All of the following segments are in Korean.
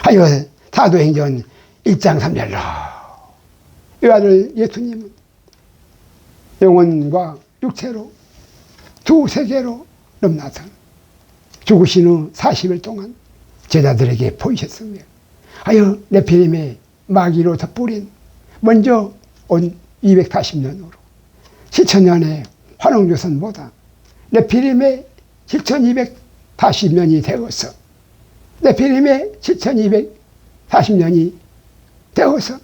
하여 사도행전 1장 3절로 이 아들 예수님은 영혼과 육체로 두 세계로 넘나서 죽으신 후 40일 동안 제자들에게 보이셨으며 하여 네피림의 마귀로 덧뿌린 먼저 온 240년으로 7천년의 환웅조선보다 네피림의 7240년이 되어서 네피림의 7240년이 되어서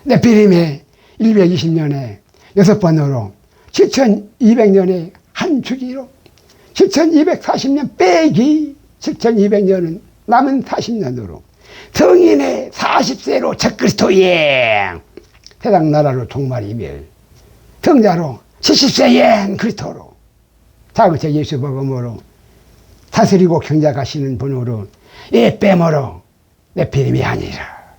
네피림의 120년에 6번으로 7200년의 한 주기로 7240년 빼기 7200년은 남은 40년으로 성인의 40세로 적그리스도의 세상 나라로 종말이며 성자로 70세의 그리스도로 자그체 예수 복음으로 다스리고 경작하시는 분으로 예빼므로 네피림이 아니라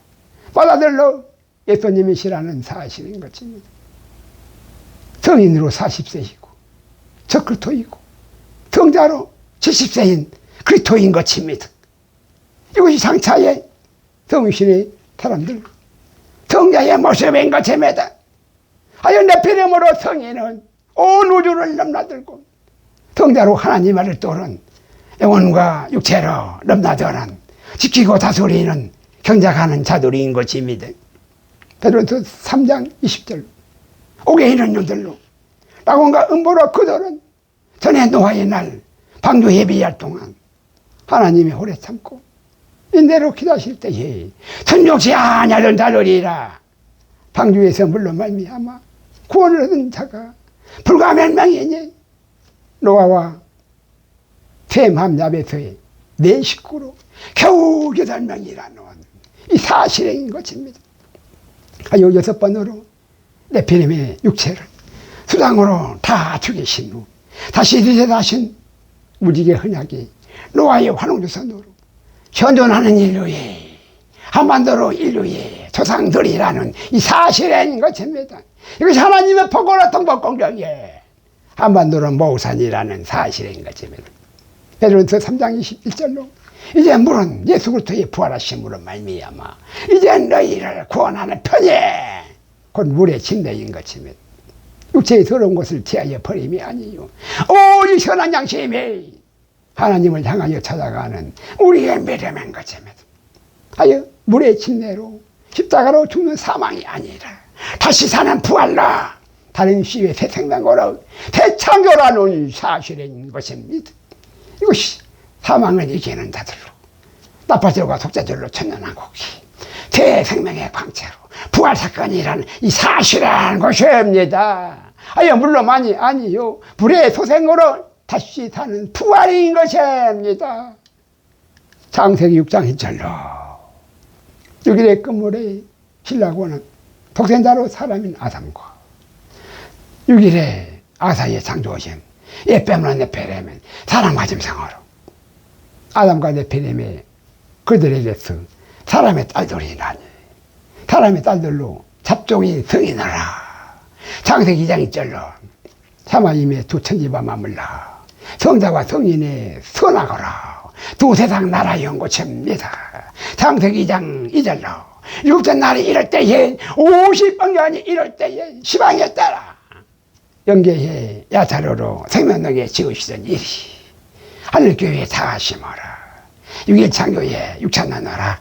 받아들러 예수님이시라는 사실인 것입니다. 성인으로 40세이고 적그리스도이고 성자로 70세인 그리스도인 것입니다. 이것이 장차의 성신의 사람들 성자의 모습인 것입니다. 하여 네피림으로 성인은 온 우주를 넘나들고 성자로 하나님 아를 떠오른 영혼과 육체로 넘나드는 지키고 다스리는 경작하는 자들인 것입니다. 베드로서 3장 20절 옥에 있는 이들로 낙원과 음보로 그들은 전에 노아의 날 방주 예비할 동안 하나님의 오래 참고 인대로 기다실 때에 선욕시 아냐던 자들이라 방주에서 물로 말미암아 구원을 얻은 자가 불과 몇 명이니 노아와 셈함 야벳의 네 식구로 겨우 8명이라는 이 사실인 것입니다. 하여 6번으로 네피림의 육체를 수장으로 다 죽이신 후 다시 리셋하신 무지개 흔하게 노아의 환웅조선으로 현존하는 인류의 한반도로 인류의 조상들이라는 이 사실인 것입니다. 이것이 하나님의 복으로 통복공정에 한반도로 모우산이라는 사실인 것입니다. 베드로서 3장 21절로 이제 물은 예수 그리스도의 부활하심으로 말미암아 이제 너희를 구원하는 편이 곧 물의 침례인 것입니다. 육체의 더러운 것을 제하여 버림이 아니요 오직 선한 양심이 하나님을 향하여 찾아가는 우리의 믿음인 것입니다. 하여 물의 침례로 십자가로 죽는 사망이 아니라 다시 사는 부활로 다른 시의 새 생명으로 대창조라는 사실인 것입니다. 이것이 사망을 이기는 자들로 나팔들과 속자들로 천년왕국이 대생명의 광채로 부활사건이라는 이 사실한 것입니다. 하여 물론만이 아니요 불의 소생으로 다시 사는 부활인 것입니다. 창세기 6장 1절로 6일의 끝물에 신라고는 독생자로 사람인 아담과 6일에 아사의 창조하신 예빼므로 네피림은 사람과 짐승으로 아담과 네피림의 그들에게서 사람의 딸들이 나니 사람의 딸들로 잡종이 성이너라. 창세기 2장 1절로 사마임의 두 천지와 맞물라 성자와 성인의 선하거라 두 세상 나라 연고체입니다. 창세기 2장 2절로 일곱째 날이 이럴 때에 50억년이 이럴 때에 시방에 따라 영계의 야사로로 생명력에 지으시던 일이 하늘교회에 다하심어라 6일 창조에 6천나노라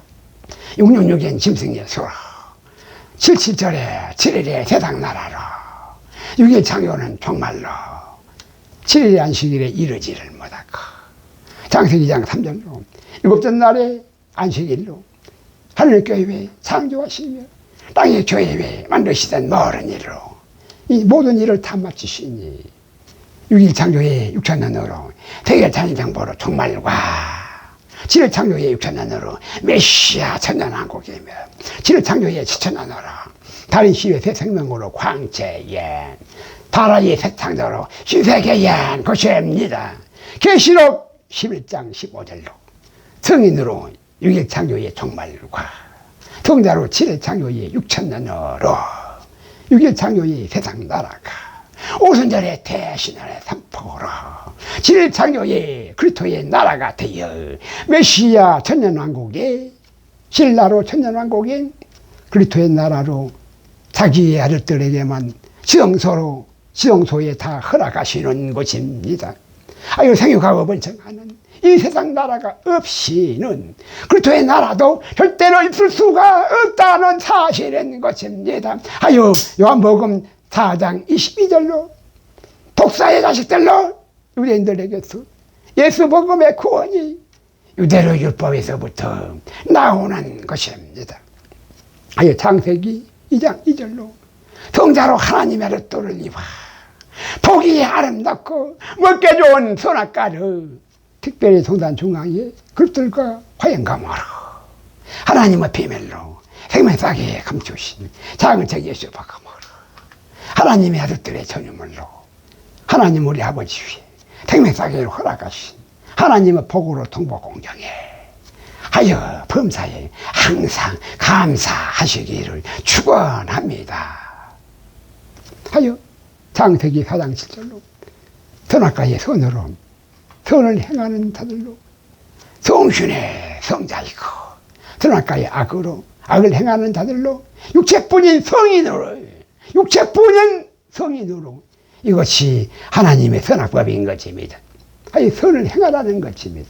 666엔 짐승의 수로 77절에 7일에 세상 나라로 6일 창조는 정말로 7일의 안식일에 이르지를 못하고 창세기 2장 3절로 일곱째 날에 안식일로 하늘교회에 창조하시며 땅의 교회에 만드시던 모든 일로 이 모든 일을 다 마치시니 6일 창조에 6천년으로 세계 찬양정보로 종말과 7일 창조에 6천년으로 메시아 천년왕국이며 7일 창조에 7천년으로 다른 시의 새 생명으로 광채에 바라의 새 창조로 신세계의 것입니다. 계시록 11장 15절로 성인으로 6일 창조의 종말과 성자로 7일 창조의 6천년으로 6일 창조의 세상 나라가 오순절의 대신월의 삼포로 7일 창조의 그리스도의 나라가 되어 메시아 천년왕국의 신라로 천년왕국인 그리스도의 나라로 자기의 아들들에게만 지정소에 다 허락하시는 것입니다. 아유, 생육하고 번성하는 이 세상 나라가 없이는 그리스도의 나라도 절대로 있을 수가 없다는 사실인 것입니다. 아유, 요한복음 4장 22절로 독사의 자식들로 유대인들에게서 예수 복음의 구원이 유대로 율법에서부터 나오는 것입니다. 아유, 창세기 2장 2절로 성자로 하나님의 아들들을 입어 보기 아름답고 먹기 좋은 선악과를 특별히 성단 중앙에 그릇들과 화영감으로 하나님의 비밀로 생명사기에 감추신 작은 책 예수 복음으로 하나님의 아들들의 전유물로 하나님 우리 아버지 위에 생명사기를 허락하신 하나님의 복으로 통보공경에 하여 범사에 항상 감사하시기를 축원합니다. 하여 창세기 4장 7절로 선악과의 선으로 선을 행하는 자들로 성신의 성자이고 선악과의 악으로 악을 행하는 자들로 육체뿐인 성인으로 이것이 하나님의 선악법인 것입니다. 아니, 선을 행하라는 것입니다.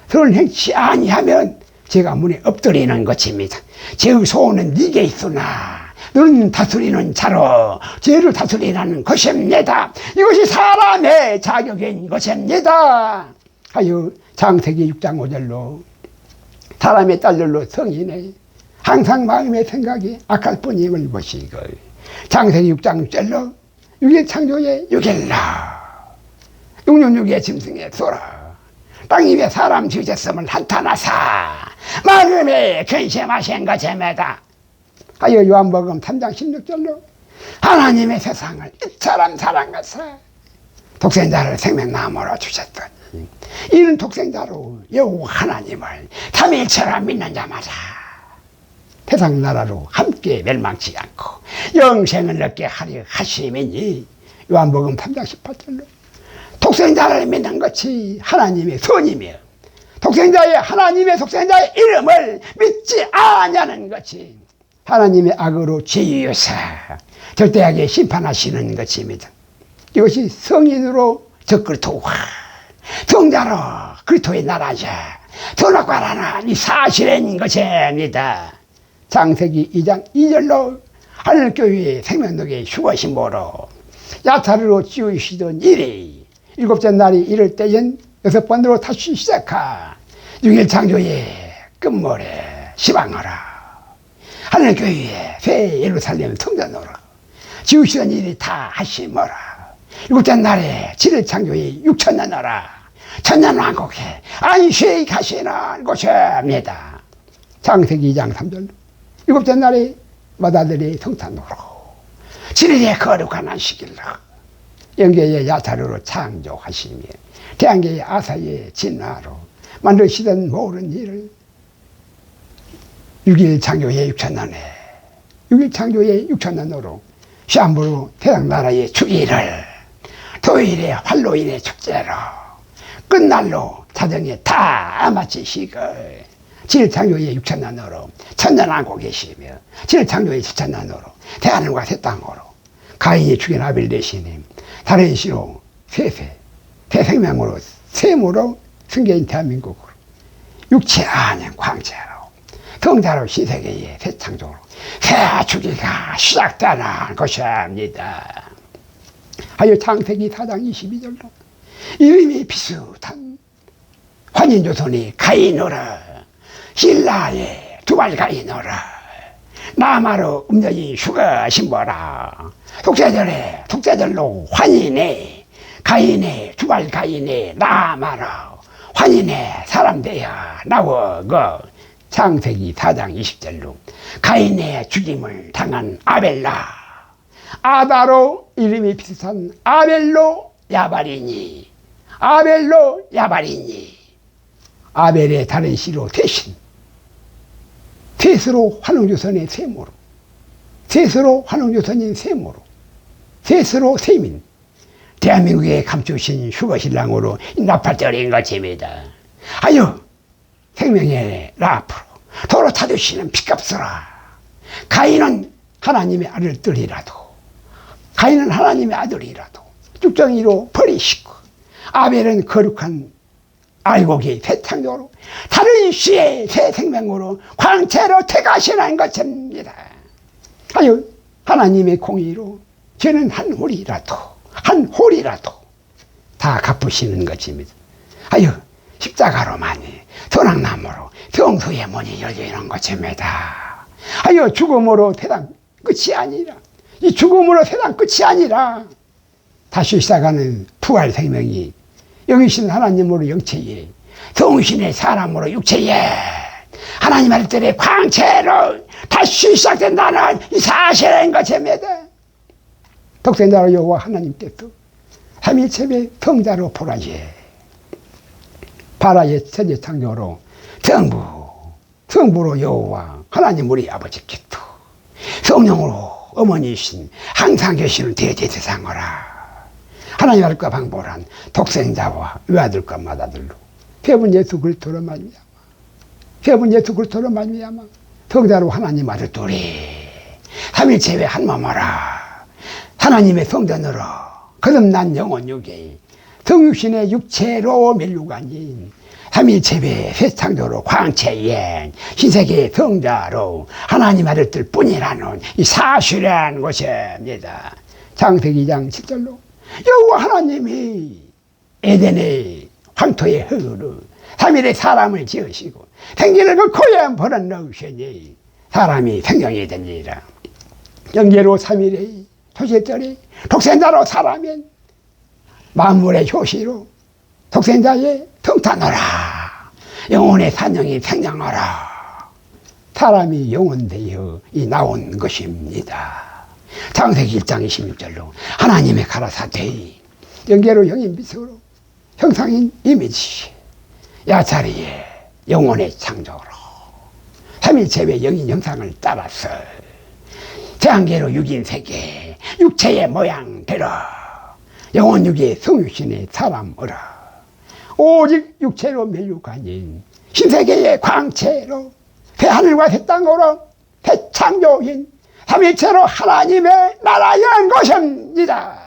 선을 행치 아니하면 제가 문에 엎드리는 것입니다. 죄의 소원은 네게 있으나 너는 다스리는 자로 죄를 다스리라는 것입니다. 이것이 사람의 자격인 것입니다. 하여 창세기 6장 5절로 사람의 딸들로 성인의 항상 마음의 생각이 악할 뿐임을 보시고 창세기 6장 6절로 6일 창조의 6일라 666의 짐승의 소라 땅 위에 사람 지으셨음을 나타나사 마음에 근심하신 것입니다. 하여 요한복음 3장 16절로 하나님의 세상을 이처럼 사랑하사 독생자를 생명나무로 주셨더니 이는 독생자로 여호와 하나님을 삼위일체라 믿는 자마다 세상 나라로 함께 멸망치 않고 영생을 얻게 하려 하심이니 요한복음 3장 18절로 독생자를 믿는 것이 하나님의 선이며 하나님의 독생자의 이름을 믿지 아니하는 것이 하나님의 악으로 죄유사 절대하게 심판하시는 것입니다. 이것이 성인으로 적그리스도와 성자로 그리스도의 나라자 선악과라는 이 사실인 것입니다. 창세기 2장 2절로 하늘교회의 생명록의 휴거신보로 야타르로 지으시던 일이 일곱째 날이 이를 때엔 6번으로 다시 시작하 6일 창조의 끝물에 시방하라 하늘교회의 새 예루살렘 성전으로 지으시던 일이 다 하심어라 일곱째 날에 7일 창조의 6천년어라 천년왕국에 안식하시는 곳입니다. 창세기 2장 3절 일곱째 날에 마다들이 성탄으로 7일의 거룩한 안식일로 영계의 야타르로 창조하시며 태양계의 아사의 진화로 만드시던 모든 일을 6일 창조의 6천년으로 시한부로 태양나라의 주일을 토요일에 활로일의 축제로 끝날로 자정에 다 마치시고 7일 창조의 6천년으로 천년왕국 계시며 7일 창조의 7천년으로 대하늘과 새 땅으로 가인이 죽인 아벨 대신에 다른 시로 새 생명으로 샘으로 승계인 대한민국으로 육체 아닌 광채로 성자로 신세계의 새 창조로 새 주기가 시작되는 것입니다. 하여 창세기 4장 22절로 이름이 비슷한 환인조선이 가인으로 신라의 두발 가인으로 남아로 음녀인 휴가 신보라 독자들로 환인의 가인의 두발 가인의 남아로 환인의 사람 되어 나오고 창세기 4장 20절로 가인의 죽임을 당한 아벨로 이름이 비슷한 아벨로 야발이니 아벨의 다른 시로 대신 셋으로 환웅조선의 셈으로 셋으로 환웅조선인 셈으로 셋으로 세민 대한민국에 감추신 휴거신랑으로 납발절인 것입니다. 하여 생명의 라프로 도로 타주시는 피값으라. 가인은 하나님의 아들들이라도, 가인은 하나님의 아들이라도 쭉정이로 버리시고, 아벨은 거룩한 알곡이 새 창조로, 다른 씨의 새 생명으로 광채로 퇴가시는 것입니다. 아유, 하나님의 공의로 저는 한 홀이라도, 한 홀이라도 다 갚으시는 것입니다. 아유, 십자가로만이, 선악나무로 성소의 문이 열리는 것입니다. 아유, 죽음으로 세상 끝이 아니라, 이 죽음으로 세상 끝이 아니라 다시 시작하는 부활 생명이 영이신 하나님으로 영체에, 성신의 사람으로 육체에, 하나님 아들들의 광채로 다시 시작된다는 이 사실인 것입니다. 독생자로 여호와 하나님께서 삼일체의 성자로 바라의 천지 창조로 성부로 여호와 하나님 우리 아버지께서 성령으로 어머니이신 항상 계시는 대제사장으라 하나님 아들과 방보란 독생자와 외아들과 맏아들로 배분 예수 그리스도로 말미암아 성자로 하나님 아들들이 삼일체의 한 몸으로 하나님의 성전으로 거듭난 영혼 육에 성육신의 육체로 멸류관인 삼일체의 새 창조로 광채의 신세계의 성자로 하나님 아들들 뿐이라는 이 사실한 것입니다. 창세기 2장 7절로 여호와 하나님이 에덴의 황토의 흙으로 삼일의 사람을 지으시고 생기를 그 코에 벌어넣으시니 사람이 생명이 되니라. 영계로 삼일의 초실절이 독생자로 살아면 만물의 효시로 독생자의 성탄하라. 영혼의 산영이 생명하라. 사람이 영혼되어 나온 것입니다. 창세기 1장 26절로 하나님의 가라사대 영계로 영인비석으로 형상인 이미지 야자리에 영혼의 창조로 삼일체의 영인 형상을 따라서 제한계로 육인세계 육체의 모양대로 영혼 육의 성육신의 사람으로 오직 육체로 멸류관인 신세계의 광채로 새 하늘과 새 땅으로 새 창조인 삼일체로 하나님의 나라인 것입니다.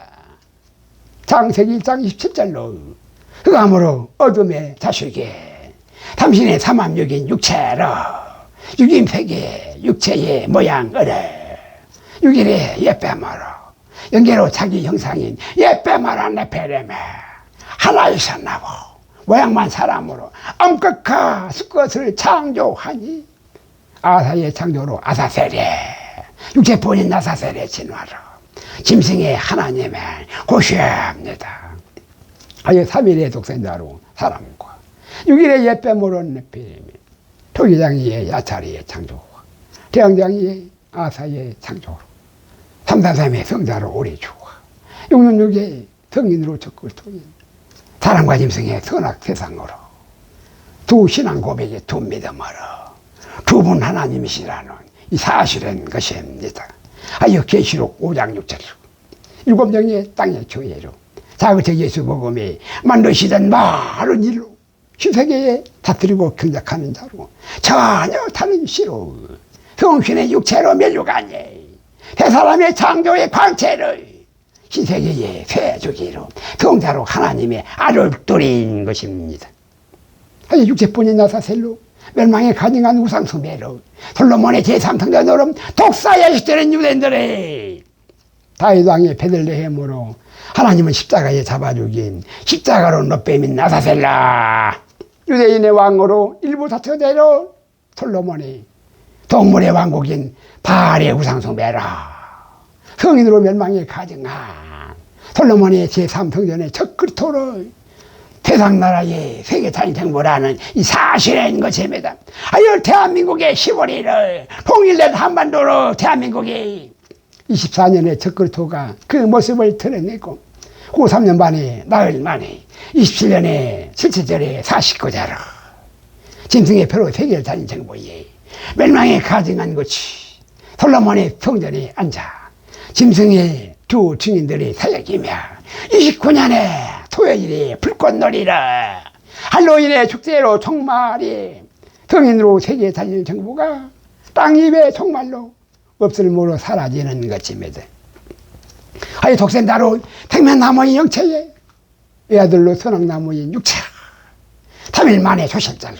창세기 1장 27절로 흑암으로 어둠의 자식에 당신의 삼합육인 육체로 육인세계 육체의 모양으로 육일의 예배마로 영계로 자기 형상인 예배마라 네페렘에 하나에서 나고 모양만 사람으로 엄격하 수것을 창조하니 아사의 창조로 아사세레 육체본인 아사세레 진화로 짐승의 하나님의 고시합니다. 아예 3일의 독생자로 사람과 6일의 예배모로 네페렘에 토기장이의 야차리의 창조와 대왕장이의 아사의 창조로 333의 성자로 오래주와 666의 성인으로 적을 통인 사람과 짐승의 선악 세상으로 두 신앙 고백의 두 믿음으로 두 분 하나님이시라는 이 사실인 것입니다. 아유 계시록 5장 6절 일곱 영의 땅의 교회로 자그제 예수 복음이 만드시던 많은 일로 신세계에 다스리고 경작하는 자로 전혀 다른 시로 성신의 육체로 멸류관이 새 사람의 창조의 광채를 신세계의 쇠주기로 성자로 하나님의 아들들인 것입니다. 아니 육체뿐인 나사셀로 멸망에 가증한 우상숭배로 솔로몬의 제3성전으로 독사에 시대는 유대인들의 다윗 왕의 베들레헴으로 하나님은 십자가에 잡아 죽인 십자가로 너빼민 나사셀라 유대인의 왕으로 일부 사처대로 솔로몬의 동물의 왕국인 바알의 우상숭배라 성인으로 멸망에 가증한 솔로몬의 제3성전의 첫 그토로 세상 나라의 세계 탄생부라는 이 사실인 것입니다. 아유 대한민국의 15일을 통일된 한반도로 대한민국이 24년의 첫 그토가 그 모습을 드러내고 93년 만에 나흘 만에 27년의 실체절의 49자로 짐승의 표로 세계를 다닌 정부에 멸망에 가증한 곳이 솔로몬의 성전에 앉아 짐승의 두 증인들이 사역이며 29년에 토요일에 불꽃놀이를 할로윈의 축제로 총말이 성인으로 세계에 다니는 정부가 땅 입에 정말로 없을 모로 사라지는 것입니다. 아예 독생자로 택면나무인 영체에 외아들로 선악나무인 육체라 3일 만에 조실절로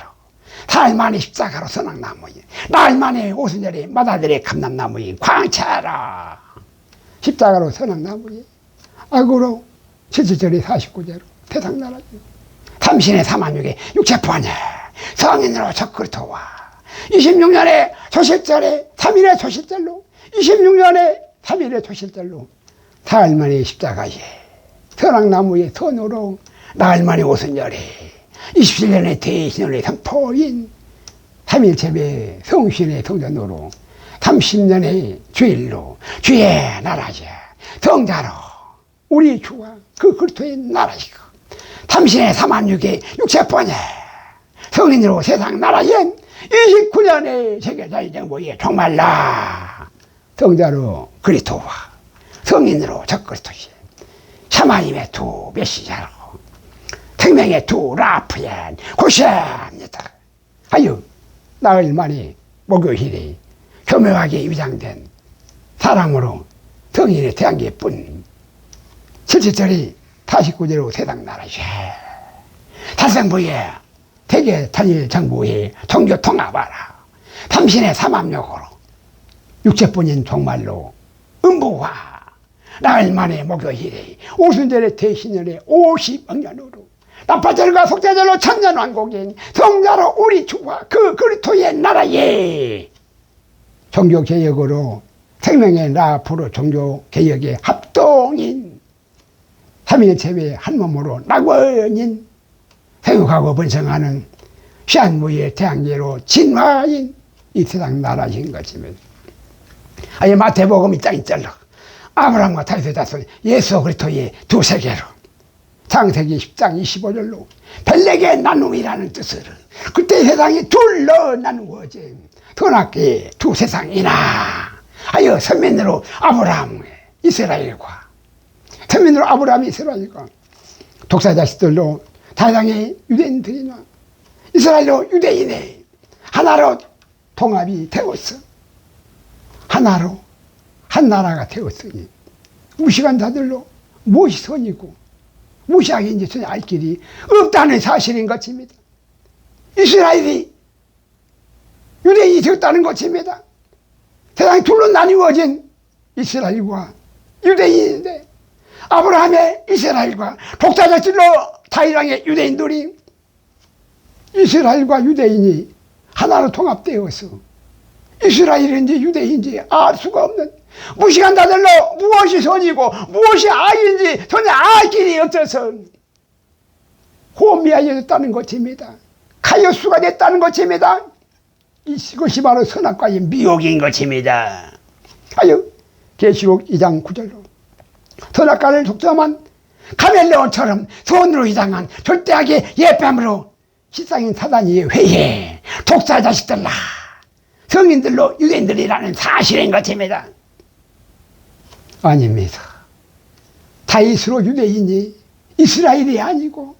4일 만에 십자가로 선악나무인 나흘 만에 오순절에 마다들의 감람나무인 광채라 십자가로 선악나무인 악으로 77절에 49제로 태상나라지 삼신의 사만육에 육체포하냐 성인으로 적그리토와 26년에 조실절에 3일의 조실절로 26년에 3일의 조실절로 4일 만에 십자가에 선악나무의 선으로 나흘 만에 오순절에 27년의 대신년의 선포인 3일 제배 성신의 성전으로 30년의 주일로 주의 나라에 성자로 우리 주와 그 그리스도의 나라이고 삼신의 사만육의 육체포냐 성인으로 세상 나라에 29년의 세계자유정부에 종말라 성자로 그리스도와 성인으로 적그리스도시 샤마임의 두 메시자로 생명의 두 라프엔 고시합니다. 하여 나흘 만에 목요일에 교묘하게 위장된 사랑으로 성인의 태양계뿐 77절이 49제로 세상 나라에 탈생부에 세계 단일 정부의 종교 통합하라 삼신의 삼합력으로 육체뿐인 종말로 음부화 나흘 만에 목요일에 오순절의 대신년의 50억년으로 나팔절과 속죄절로 천년왕국인 성자로 우리 주와 그 그리스도의 나라에 종교개혁으로 생명의 라프로 종교개혁의 합동인 3일 제외 한 몸으로 낙원인 생육하고 번성하는 시한무의 태양계로 진화인 이 세상 나라인 것입니다. 아예 마태복음 1장 1절로 아브라함과 다윗의 자손 예수 그리스도의 두 세계로 창세기 10장 25절로 벨렉의 나눔이라는 뜻으로 그때 세상이 둘러 나누어진 선악계의 두 세상이나 하여 선민으로 아브라함의 이스라엘과 선민으로 아브라함의 이스라엘과 독사 자식들로 다양의 유대인들이나 이스라엘로 유대인의 하나로 통합이 되었어. 하나로 한 나라가 되었으니 무식한 자들로 무엇이 선이고 무시하게 이제 전혀 알 길이 없다는 사실인 것입니다. 이스라엘이 유대인이 되었다는 것입니다. 세상이 둘로 나뉘어진 이스라엘과 유대인인데 아브라함의 이스라엘과 독자자들로 다윗왕의 유대인들이 이스라엘과 유대인이 하나로 통합되어서 이스라엘인지 유대인지 알 수가 없는 무식한 자들로 무엇이 선이고 무엇이 악인지 전혀 알 길이 없어서 혼미하여졌다는 것입니다. 카이오스가 됐다는 것입니다. 이것이 바로 선악과의 미혹인 것입니다. 하여 계시록 2장 9절로 선악과를 독점한 카멜레온처럼 손으로 이상한 절대하게 예뱀으로 실상인 사단이 회해 독사 자식들라 성인들로 유대인들이라는 사실인 것입니다. 아닙니다. 다윗으로 유대인이 이스라엘이 아니고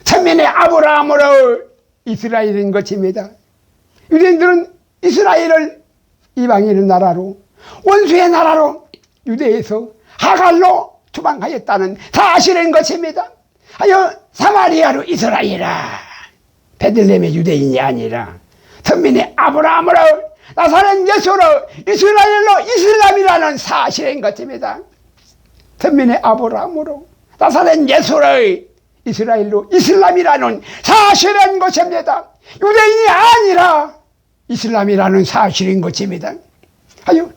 천민의 아브라함으로 이스라엘인 것입니다. 유대인들은 이스라엘을 이방인의 나라로 원수의 나라로 유대에서 하갈로 추방하였다는 사실인 것입니다. 하여 사마리아로 이스라엘아 베들레헴의 유대인이 아니라 천민의 아브라함으로 나사렛 예수로 이스라엘로 이슬람이라는 사실인 것입니다. 천민의 아브라함으로 나사렛 예수로 이스라엘로 이슬람이라는 사실인 것입니다. 유대인이 아니라 이슬람이라는 사실인 것입니다. 하여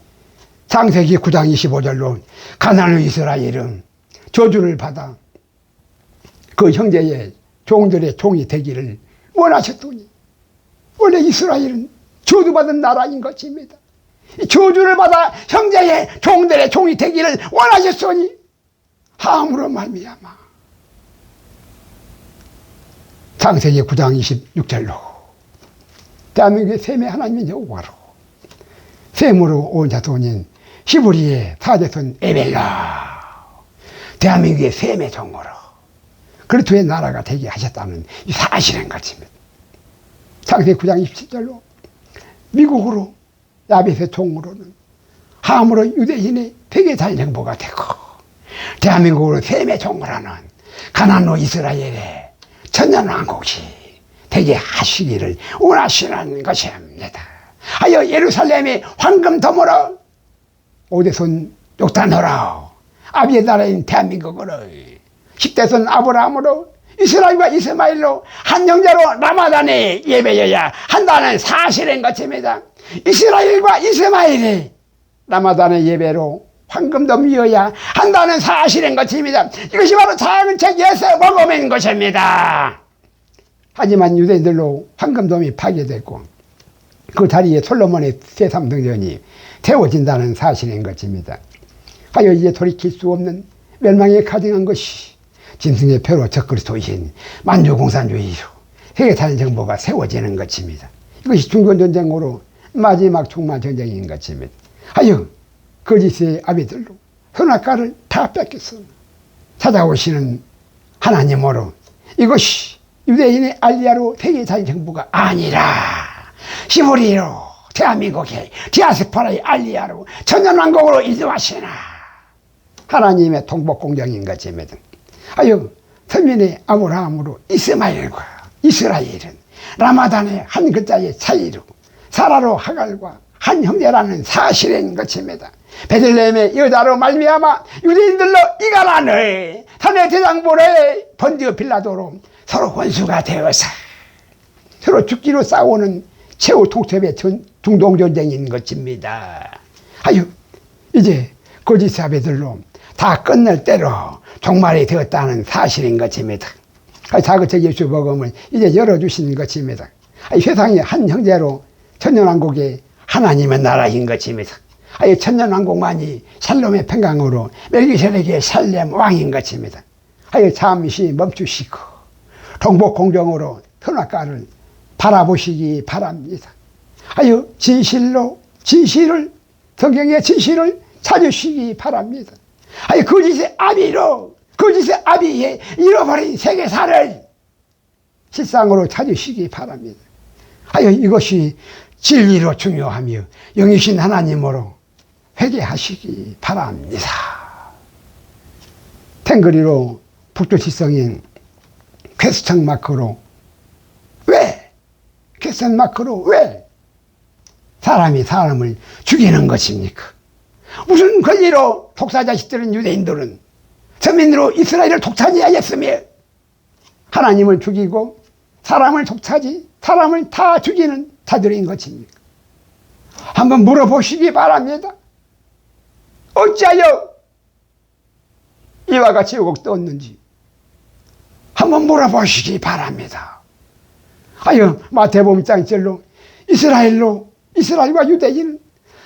창세기 9장 25절로 가나안 이스라엘은 저주를 받아 그 형제의 종들의 종이 되기를 원하셨더니 원래 이스라엘은 저주받은 나라인 것입니다. 저주를 받아 형제의 종들의 종이 되기를 원하셨으니 함으로 말미암아 창세기 9장 26절로 대한민국의 셈의 하나님인 여호와로 셈으로 온 자손인 히브리의 사제손 에벨라 대한민국의 셈의 종으로 그리스도의 나라가 되게 하셨다는 이 사실인 것입니다. 창세기 9장 27절로 미국으로 야벳의 종으로는 함으로 유대인의 백의살 정보가 되고 대한민국으로 셈의 종으로는 가나안로 이스라엘의 천년왕국이 되게 하시기를 원하시는 것입니다. 하여 예루살렘이 황금도무로 오대손 욕단으로 아비의 나라인 대한민국으로 10대손 아브라함으로 이스라엘과 이스마엘로 한 형제로 라마단에 예배여야 한다는 사실인 것입니다. 이스라엘과 이스마엘이 라마단의 예배로 황금도무여야 한다는 사실인 것입니다. 이것이 바로 작은 책 예서 복음인 것입니다. 하지만 유대인들로 황금돔이 파괴됐고 그 자리에 솔로몬의 새3등전이 세워진다는 사실인 것입니다. 하여 이제 돌이킬 수 없는 멸망에 가증한 것이 짐승의 표로 적그리스도이신 만주공산주의로 세계사는 정보가 세워지는 것입니다. 이것이 중건전쟁으로 마지막 종말전쟁인 것입니다. 하여 거짓의 아비들로 선악과를 다 뺏겼어 찾아오시는 하나님으로 이것이 유대인의 알리아로 세계사는 정보가 아니라 히브리로 대한민국의 디아스포라의 알리아로 천년왕국으로 인도하시나 하나님의 통복공정인 것입니다. 하여 서민의 아브라함으로 이스마엘과 이스라엘은 라마단의 한 글자의 차이로 사라로 하갈과 한 형제라는 사실인 것입니다. 베들레헴의 여자로 말미암아 유대인들로 이가라는 산의 대장보레 본디오 빌라도로 서로 원수가 되어서 서로 죽기로 싸우는 최후 통첩의 중동전쟁인 것입니다. 하여 이제 거짓 아비들로 다 끝낼 때로 종말이 되었다는 사실인 것입니다. 자그책 예수 복음을 이제 열어주시는 것입니다. 세상의 한 형제로 천년왕국의 하나님의 나라인 것입니다. 천년왕국만이 샬롬의 평강으로 멜기세덱의 살렘 왕인 것입니다. 잠시 멈추시고 통복공정으로 선악과를 바라보시기 바랍니다. 진실을 성경의 진실을 찾으시기 바랍니다. 거짓의 아비로 거짓의 아비의 잃어버린 세계사를 실상으로 찾으시기 바랍니다. 이것이 진리로 중요하며 영이신 하나님으로 회개하시기 바랍니다. 탱거리로 북두지성인 퀘스천 마크로 왜? 퀘스천 마크로 왜? 사람이 사람을 죽이는 것입니까? 무슨 권리로 독사자식들은 유대인들은 서민으로 이스라엘을 독차지하였으며 하나님을 죽이고 사람을 독차지 사람을 다 죽이는 자들인 것입니까? 한번 물어보시기 바랍니다. 어찌하여 이와 같이 옥떴는지 한번 물어보시기 바랍니다. 마태복음 1장 이스라엘과 유대인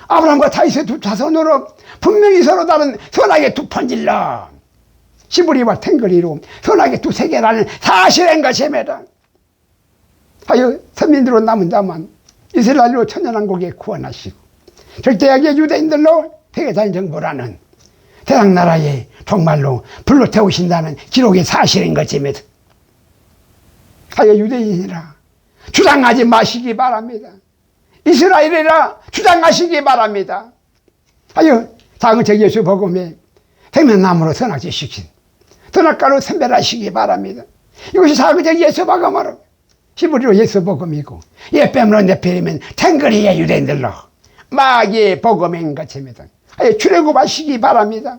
아브라함과 다윗의 두 자손으로 분명히 서로 다른 선악의 두 번질러 시브리와 탱거리로 선악의 두 세계라는 사실인 것입니다. 선민들로 남은 자만 이스라엘로 천년왕국에 구원하시고 절대하게 유대인들로 세계사는 정보라는 세상 나라의 종말로 불러 태우신다는 기록의 사실인 것입니다. 유대인이라 주장하지 마시기 바랍니다. 이스라엘이라 주장하시기 바랍니다. 작은 책 예수 복음에 생명나무로 선악지 시킨 선악과로 선별하시기 바랍니다. 이것이 작은 책 예수 복음으로 히브리로 예수 복음이고 예뱀으로 네피림은 탱거리의 유대인들로 마귀의 복음인 것입니다. 출애굽하시기 바랍니다.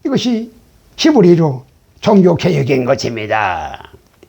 이것이 히브리로 종교개혁인 것입니다.